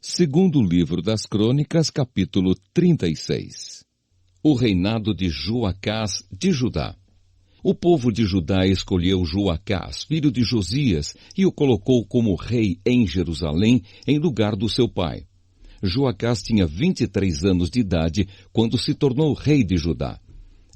Segundo livro das Crônicas, capítulo 36. O reinado de Joacás de Judá. O povo de Judá escolheu Joacás, filho de Josias, e o colocou como rei em Jerusalém, em lugar do seu pai. Joacás tinha 23 anos de idade quando se tornou rei de Judá.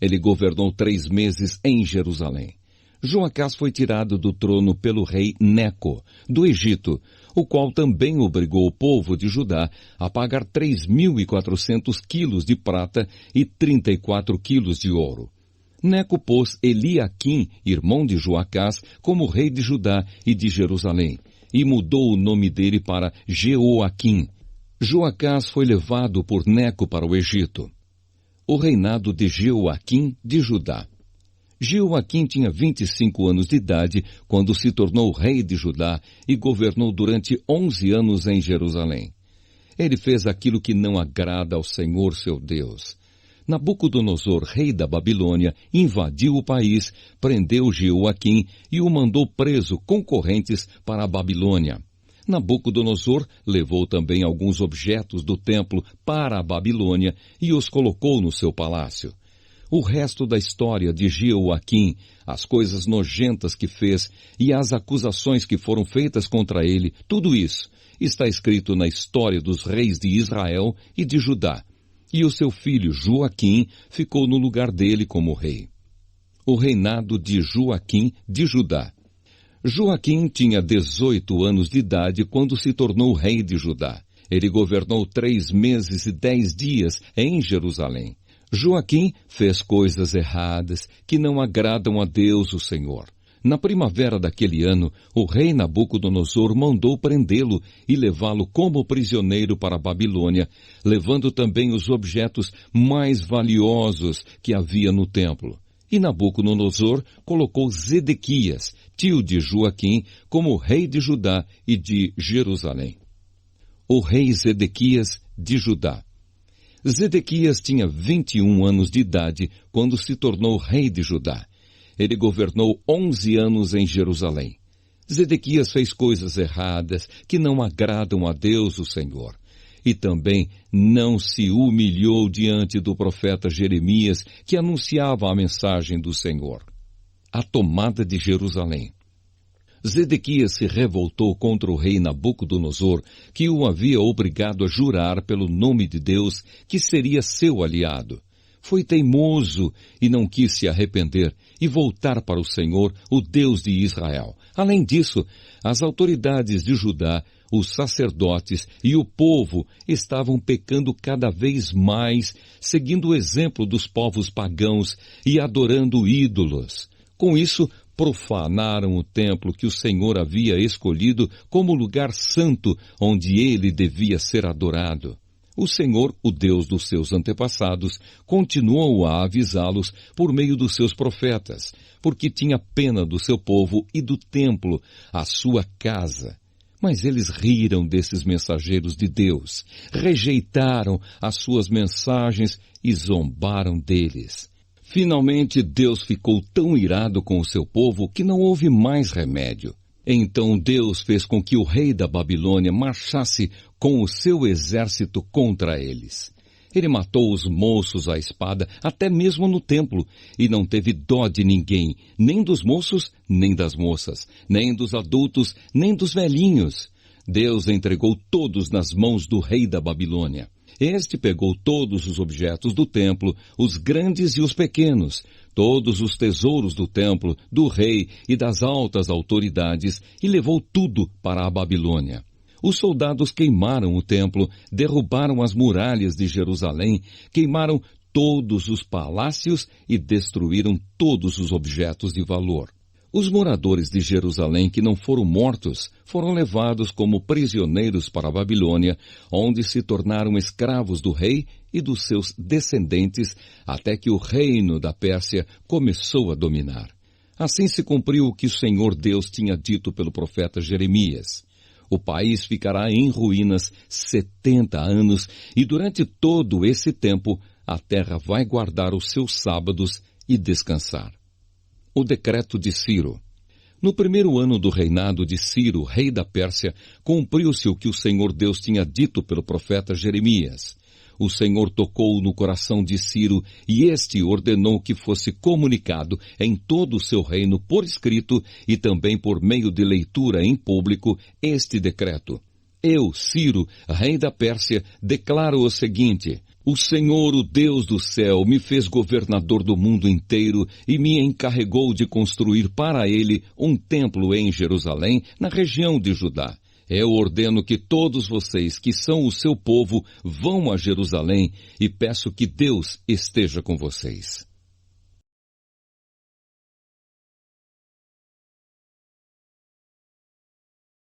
Ele governou 3 meses em Jerusalém. Joacás foi tirado do trono pelo rei Neco, do Egito, o qual também obrigou o povo de Judá a pagar 3.400 quilos de prata e 34 quilos de ouro. Neco pôs Eliaquim, irmão de Joacás, como rei de Judá e de Jerusalém, e mudou o nome dele para Jeoaquim. Joacás foi levado por Neco para o Egito. O reinado de Jeoaquim de Judá. Jeoaquim tinha 25 anos de idade quando se tornou rei de Judá e governou durante 11 anos em Jerusalém. Ele fez aquilo que não agrada ao Senhor seu Deus. Nabucodonosor, rei da Babilônia, invadiu o país, prendeu Jeoaquim e o mandou preso com correntes para a Babilônia. Nabucodonosor levou também alguns objetos do templo para a Babilônia e os colocou no seu palácio. O resto da história de Jeoaquim, as coisas nojentas que fez e as acusações que foram feitas contra ele, tudo isso está escrito na história dos reis de Israel e de Judá. E o seu filho Joaquim ficou no lugar dele como rei. O reinado de Joaquim de Judá. Joaquim tinha 18 anos de idade quando se tornou rei de Judá. Ele governou 3 meses e 10 dias em Jerusalém. Joaquim fez coisas erradas que não agradam a Deus, o Senhor. Na primavera daquele ano, o rei Nabucodonosor mandou prendê-lo e levá-lo como prisioneiro para a Babilônia, levando também os objetos mais valiosos que havia no templo. E Nabucodonosor colocou Zedequias, tio de Joaquim, como rei de Judá e de Jerusalém. O rei Zedequias de Judá. Zedequias tinha 21 anos de idade quando se tornou rei de Judá. Ele governou 11 anos em Jerusalém. Zedequias fez coisas erradas que não agradam a Deus, o Senhor. E também não se humilhou diante do profeta Jeremias, que anunciava a mensagem do Senhor. A tomada de Jerusalém. Zedequias se revoltou contra o rei Nabucodonosor, que o havia obrigado a jurar pelo nome de Deus que seria seu aliado. Foi teimoso e não quis se arrepender e voltar para o Senhor, o Deus de Israel. Além disso, as autoridades de Judá, os sacerdotes e o povo estavam pecando cada vez mais, seguindo o exemplo dos povos pagãos e adorando ídolos. Com isso, profanaram o templo que o Senhor havia escolhido como lugar santo onde ele devia ser adorado. O Senhor, o Deus dos seus antepassados, continuou a avisá-los por meio dos seus profetas, porque tinha pena do seu povo e do templo, a sua casa. Mas eles riram desses mensageiros de Deus, rejeitaram as suas mensagens e zombaram deles. Finalmente, Deus ficou tão irado com o seu povo que não houve mais remédio. Então Deus fez com que o rei da Babilônia marchasse com o seu exército contra eles. Ele matou os moços à espada, até mesmo no templo, e não teve dó de ninguém, nem dos moços, nem das moças, nem dos adultos, nem dos velhinhos. Deus entregou todos nas mãos do rei da Babilônia. Este pegou todos os objetos do templo, os grandes e os pequenos, todos os tesouros do templo, do rei e das altas autoridades, e levou tudo para a Babilônia. Os soldados queimaram o templo, derrubaram as muralhas de Jerusalém, queimaram todos os palácios e destruíram todos os objetos de valor. Os moradores de Jerusalém que não foram mortos foram levados como prisioneiros para a Babilônia, onde se tornaram escravos do rei e dos seus descendentes, até que o reino da Pérsia começou a dominar. Assim se cumpriu o que o Senhor Deus tinha dito pelo profeta Jeremias. O país ficará em ruínas 70 anos, e durante todo esse tempo a terra vai guardar os seus sábados e descansar. O decreto de Ciro. No primeiro ano do reinado de Ciro, rei da Pérsia, cumpriu-se o que o Senhor Deus tinha dito pelo profeta Jeremias. O Senhor tocou no coração de Ciro e este ordenou que fosse comunicado em todo o seu reino por escrito e também por meio de leitura em público este decreto. Eu, Ciro, rei da Pérsia, declaro o seguinte: o Senhor, o Deus do céu, me fez governador do mundo inteiro e me encarregou de construir para ele um templo em Jerusalém, na região de Judá. Eu ordeno que todos vocês que são o seu povo vão a Jerusalém e peço que Deus esteja com vocês.